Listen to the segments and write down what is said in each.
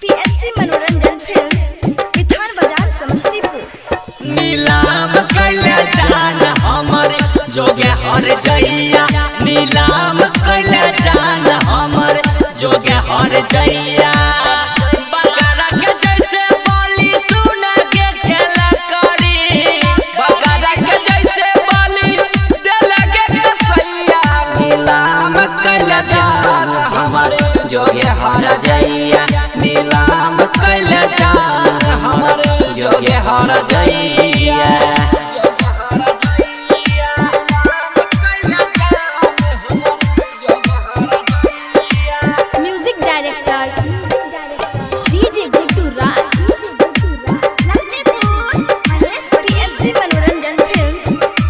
PSP मनोरंजन film विधान बाजार समस्तीपुर। नीलाम कैले जान हमर जोगे हर जइया, नीलाम कैले जान हमर जोगे हर जइया। बकरा के जैसे बोली सुन के खेला करी, बकरा के जैसे बोली दिल के कसैया। नीलाम कैले जान हमर जोगे हर जइया, नीलाम कैले जान हमर जोगे हर जइया। म्यूजिक डायरेक्टर डीजे गुड्डू राज। पीएसपी मनोरंजन फिल्म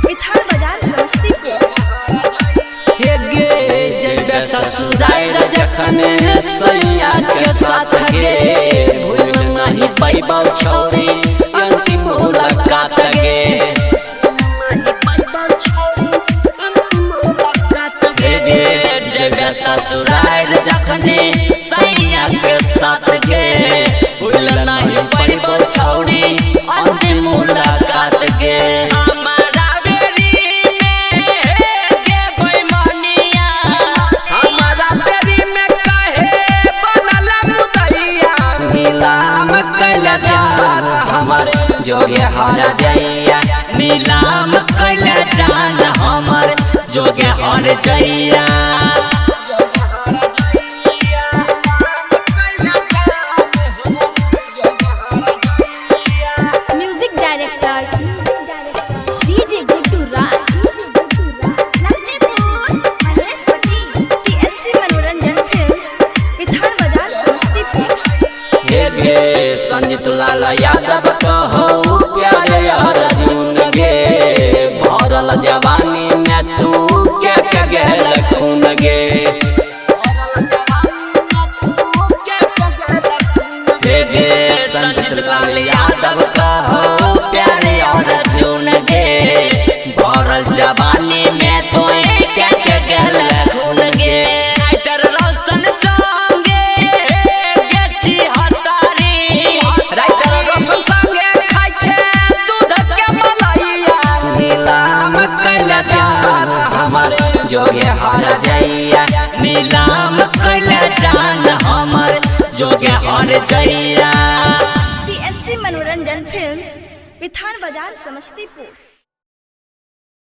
विधान बाजार समस्तीपुर। हे गे जइबे ससुराल जखन सैया के साथ गे, भूल नहीं पैबौ छौरी अंतिम मुलाकात गे। जइबे ससुराल जखन सैया के साथ गे, भूल नहीं पैबौ छौरी अंतिम मुलाकात गे। जोगे हर जइया, नीलाम कैले जान हमर जोगे हर जइया। म्यूजिक डायरेक्टर डीजे गुड्डू राज। पीएसपी मनोरंजन फिल्म विधान बाजार समस्तीपुर। हे गे संजीत लाल यादव कहो प्यारे अर्जुन गे, भरल जवानी में तू के गेल खून गे। हे गे संजीत लाल यादव कहो प्यारे अर्जुन गे, भरल जवानी में तू के गेल खून गे। रोशन संगे गेची हतारी, राइटर रोशन संगे खाइ छे दूध के मलाइया। नीलाम कैले जान हमर जोगे हर जइया, नीलाम कैले जान हमर जोगे हर जइया। पीएसपी मनोरंजन फिल्म विधान बाजार समस्तीपुर।